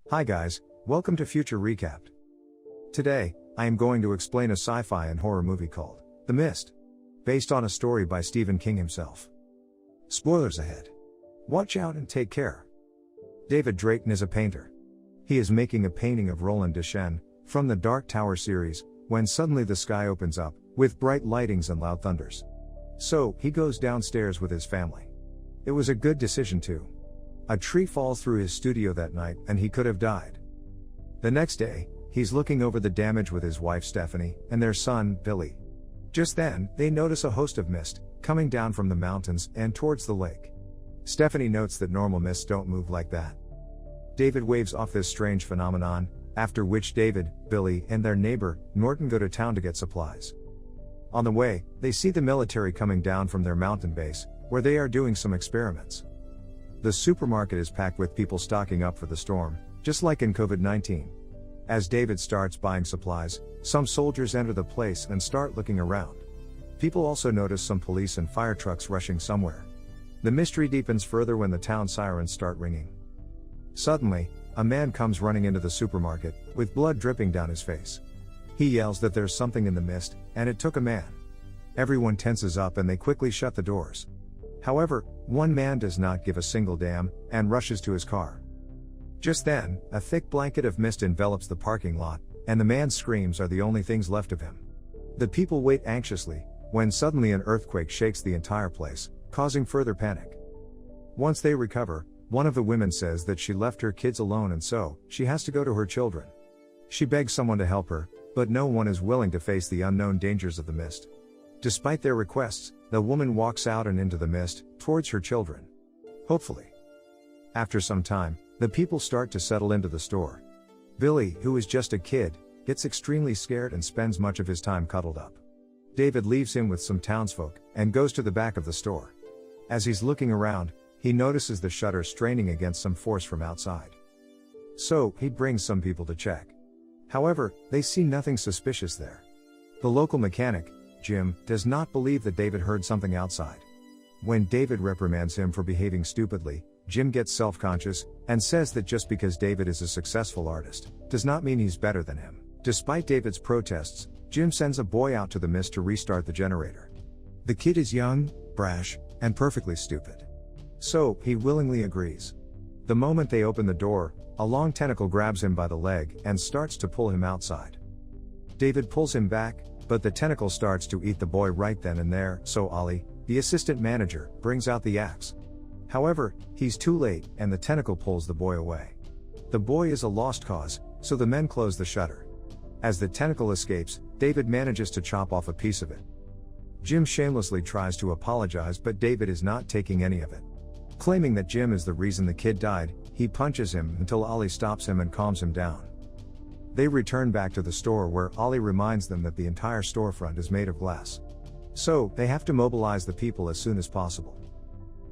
Hi guys, welcome to Future Recapped. Today, I am going to explain a sci-fi and horror movie called The Mist, based on a story by Stephen King himself. Spoilers ahead. Watch out and take care. David Drayton is a painter. He is making a painting of Roland Deschain from the Dark Tower series, when suddenly the sky opens up, with bright lightings and loud thunders. So, he goes downstairs with his family. It was a good decision too. A tree falls through his studio that night, and he could have died. The next day, he's looking over the damage with his wife Stephanie, and their son, Billy. Just then, they notice a host of mist, coming down from the mountains, and towards the lake. Stephanie notes that normal mists don't move like that. David waves off this strange phenomenon, after which David, Billy, and their neighbor, Norton go to town to get supplies. On the way, they see the military coming down from their mountain base, where they are doing some experiments. The supermarket is packed with people stocking up for the storm, just like in COVID-19. As David starts buying supplies, some soldiers enter the place and start looking around. People also notice some police and fire trucks rushing somewhere. The mystery deepens further when the town sirens start ringing. Suddenly, a man comes running into the supermarket, with blood dripping down his face. He yells that there's something in the mist, and it took a man. Everyone tenses up and they quickly shut the doors. However, one man does not give a single damn, and rushes to his car. Just then, a thick blanket of mist envelops the parking lot, and the man's screams are the only things left of him. The people wait anxiously, when suddenly an earthquake shakes the entire place, causing further panic. Once they recover, one of the women says that she left her kids alone and so, she has to go to her children. She begs someone to help her, but no one is willing to face the unknown dangers of the mist. Despite their requests, the woman walks out and into the mist, towards her children. Hopefully. After some time, the people start to settle into the store. Billy, who is just a kid, gets extremely scared and spends much of his time cuddled up. David leaves him with some townsfolk, and goes to the back of the store. As he's looking around, he notices the shutter straining against some force from outside. So, he brings some people to check. However, they see nothing suspicious there. The local mechanic, Jim, does not believe that David heard something outside. When David reprimands him for behaving stupidly, Jim gets self-conscious, and says that just because David is a successful artist, does not mean he's better than him. Despite David's protests, Jim sends a boy out to the mist to restart the generator. The kid is young, brash, and perfectly stupid. So, he willingly agrees. The moment they open the door, a long tentacle grabs him by the leg, and starts to pull him outside. David pulls him back, but the tentacle starts to eat the boy right then and there, so Ollie, the assistant manager, brings out the axe. However, he's too late, and the tentacle pulls the boy away. The boy is a lost cause, so the men close the shutter. As the tentacle escapes, David manages to chop off a piece of it. Jim shamelessly tries to apologize, but David is not taking any of it. Claiming that Jim is the reason the kid died, he punches him until Ollie stops him and calms him down. They return back to the store where Ollie reminds them that the entire storefront is made of glass. So, they have to mobilize the people as soon as possible.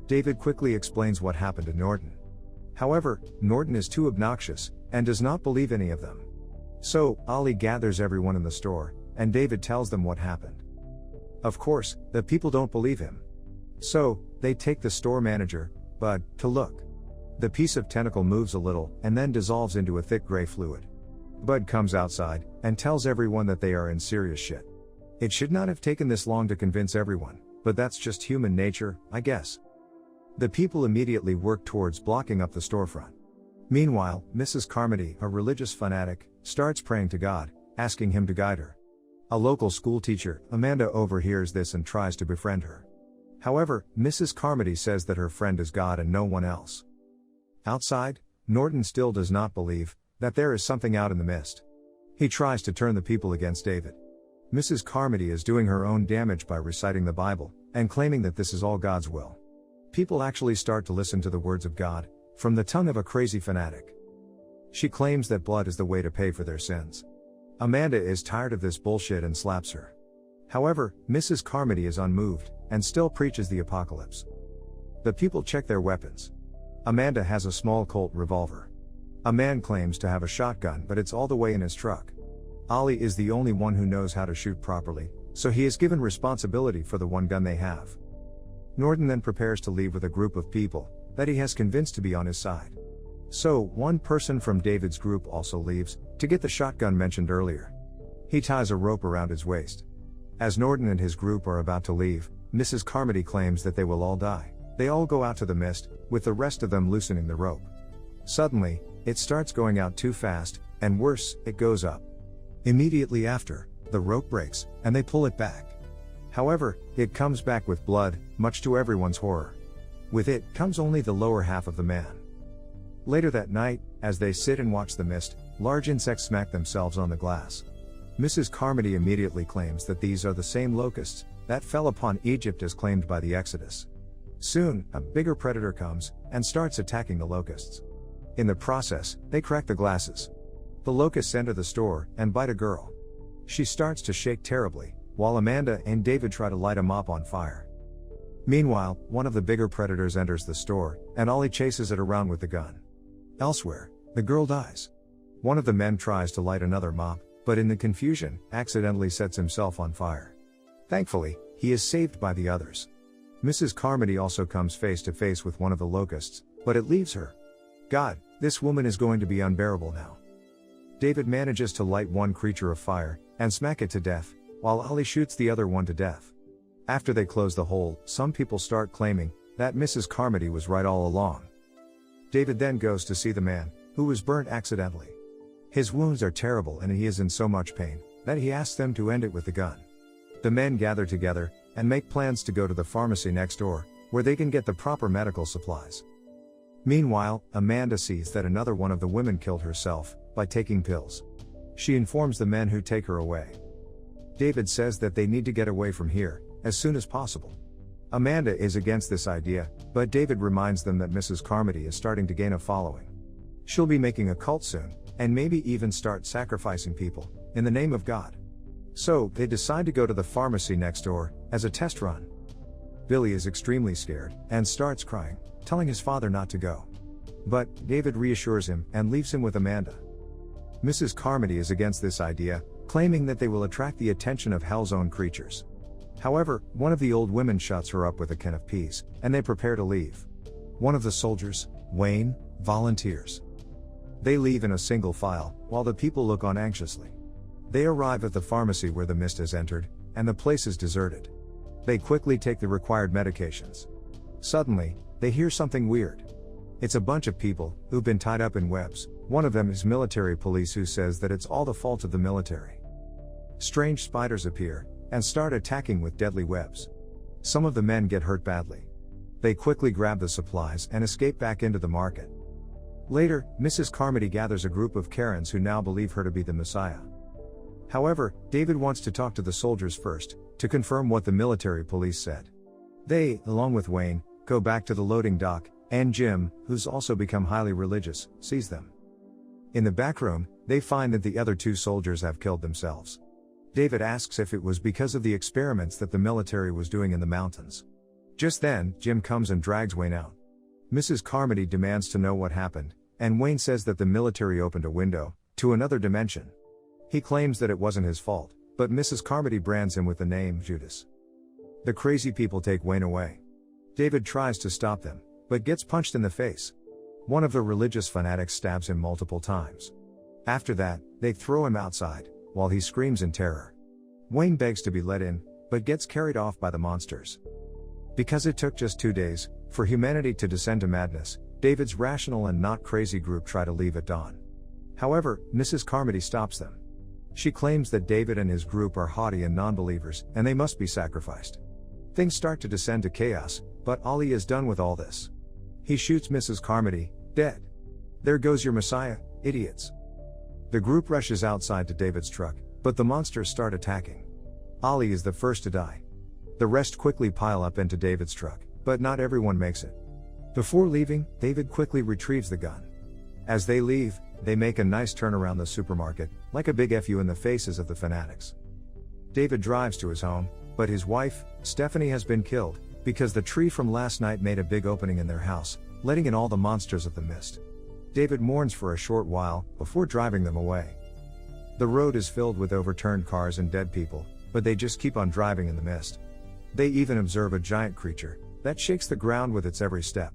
David quickly explains what happened to Norton. However, Norton is too obnoxious, and does not believe any of them. So, Ollie gathers everyone in the store, and David tells them what happened. Of course, the people don't believe him. So, they take the store manager, Bud, to look. The piece of tentacle moves a little, and then dissolves into a thick gray fluid. Bud comes outside, and tells everyone that they are in serious shit. It should not have taken this long to convince everyone, but that's just human nature, I guess. The people immediately work towards blocking up the storefront. Meanwhile, Mrs. Carmody, a religious fanatic, starts praying to God, asking him to guide her. A local school teacher, Amanda, overhears this and tries to befriend her. However, Mrs. Carmody says that her friend is God and no one else. Outside, Norton still does not believe that there is something out in the mist. He tries to turn the people against David. Mrs. Carmody is doing her own damage by reciting the Bible, and claiming that this is all God's will. People actually start to listen to the words of God, from the tongue of a crazy fanatic. She claims that blood is the way to pay for their sins. Amanda is tired of this bullshit and slaps her. However, Mrs. Carmody is unmoved, and still preaches the apocalypse. The people check their weapons. Amanda has a small Colt revolver. A man claims to have a shotgun, but it's all the way in his truck. Ollie is the only one who knows how to shoot properly, so he is given responsibility for the one gun they have. Norton then prepares to leave with a group of people that he has convinced to be on his side. So, one person from David's group also leaves, to get the shotgun mentioned earlier. He ties a rope around his waist. As Norton and his group are about to leave, Mrs. Carmody claims that they will all die. They all go out to the mist, with the rest of them loosening the rope. Suddenly, it starts going out too fast, and worse, it goes up. Immediately after, the rope breaks, and they pull it back. However, it comes back with blood, much to everyone's horror. With it comes only the lower half of the man. Later that night, as they sit and watch the mist, large insects smack themselves on the glass. Mrs. Carmody immediately claims that these are the same locusts that fell upon Egypt as claimed by the Exodus. Soon, a bigger predator comes and starts attacking the locusts. In the process, they crack the glasses. The locusts enter the store and bite a girl. She starts to shake terribly, while Amanda and David try to light a mop on fire. Meanwhile, one of the bigger predators enters the store, and Ollie chases it around with the gun. Elsewhere, the girl dies. One of the men tries to light another mop, but in the confusion, accidentally sets himself on fire. Thankfully, he is saved by the others. Mrs. Carmody also comes face to face with one of the locusts, but it leaves her. God, this woman is going to be unbearable now. David manages to light one creature of fire, and smack it to death, while Ollie shoots the other one to death. After they close the hole, some people start claiming that Mrs. Carmody was right all along. David then goes to see the man, who was burnt accidentally. His wounds are terrible and he is in so much pain, that he asks them to end it with the gun. The men gather together, and make plans to go to the pharmacy next door, where they can get the proper medical supplies. Meanwhile, Amanda sees that another one of the women killed herself, by taking pills. She informs the men who take her away. David says that they need to get away from here, as soon as possible. Amanda is against this idea, but David reminds them that Mrs. Carmody is starting to gain a following. She'll be making a cult soon, and maybe even start sacrificing people, in the name of God. So, they decide to go to the pharmacy next door, as a test run. Billy is extremely scared, and starts crying, telling his father not to go. But, David reassures him, and leaves him with Amanda. Mrs. Carmody is against this idea, claiming that they will attract the attention of Hell's own creatures. However, one of the old women shuts her up with a can of peas, and they prepare to leave. One of the soldiers, Wayne, volunteers. They leave in a single file, while the people look on anxiously. They arrive at the pharmacy where the mist has entered, and the place is deserted. They quickly take the required medications. Suddenly, they hear something weird. It's a bunch of people, who've been tied up in webs. One of them is military police who says that it's all the fault of the military. Strange spiders appear, and start attacking with deadly webs. Some of the men get hurt badly. They quickly grab the supplies and escape back into the market. Later, Mrs. Carmody gathers a group of Karens who now believe her to be the Messiah. However, David wants to talk to the soldiers first, to confirm what the military police said. They, along with Wayne, go back to the loading dock, and Jim, who's also become highly religious, sees them. In the back room, they find that the other two soldiers have killed themselves. David asks if it was because of the experiments that the military was doing in the mountains. Just then, Jim comes and drags Wayne out. Mrs. Carmody demands to know what happened, and Wayne says that the military opened a window to another dimension. He claims that it wasn't his fault, but Mrs. Carmody brands him with the name Judas. The crazy people take Wayne away. David tries to stop them, but gets punched in the face. One of the religious fanatics stabs him multiple times. After that, they throw him outside, while he screams in terror. Wayne begs to be let in, but gets carried off by the monsters. Because it took just 2 days for humanity to descend to madness, David's rational and not crazy group try to leave at dawn. However, Mrs. Carmody stops them. She claims that David and his group are haughty and non-believers, and they must be sacrificed. Things start to descend to chaos, but Ollie is done with all this. He shoots Mrs. Carmody, dead. There goes your Messiah, idiots. The group rushes outside to David's truck, but the monsters start attacking. Ollie is the first to die. The rest quickly pile up into David's truck, but not everyone makes it. Before leaving, David quickly retrieves the gun. As they leave, they make a nice turn around the supermarket, like a big FU in the faces of the fanatics. David drives to his home, but his wife, Stephanie, has been killed, because the tree from last night made a big opening in their house, letting in all the monsters of the mist. David mourns for a short while, before driving them away. The road is filled with overturned cars and dead people, but they just keep on driving in the mist. They even observe a giant creature, that shakes the ground with its every step.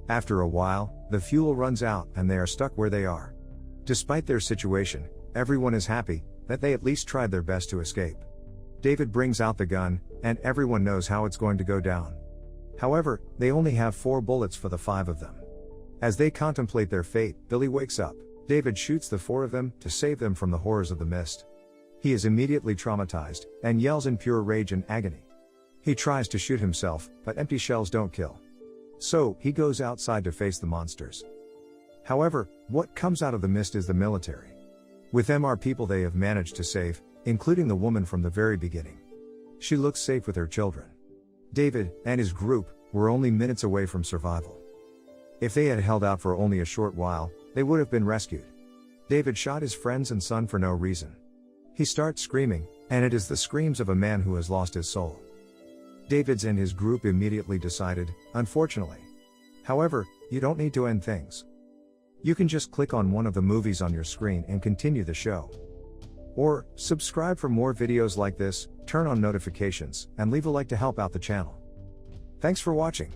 After a while, the fuel runs out and they are stuck where they are. Despite their situation, everyone is happy that they at least tried their best to escape. David brings out the gun, and everyone knows how it's going to go down. However, they only have 4 bullets for the 5 of them. As they contemplate their fate, Billy wakes up. David shoots the 4 of them to save them from the horrors of the mist. He is immediately traumatized and yells in pure rage and agony. He tries to shoot himself, but empty shells don't kill. So, he goes outside to face the monsters. However, what comes out of the mist is the military. With them are people they have managed to save, including the woman from the very beginning. She looks safe with her children. David and his group were only minutes away from survival. If they had held out for only a short while, they would have been rescued. David shot his friends and son for no reason. He starts screaming, and it is the screams of a man who has lost his soul. David's and his group immediately decided, unfortunately. However, you don't need to end things. You can just click on one of the movies on your screen and continue the show. Or, subscribe for more videos like this, turn on notifications, and leave a like to help out the channel. Thanks for watching.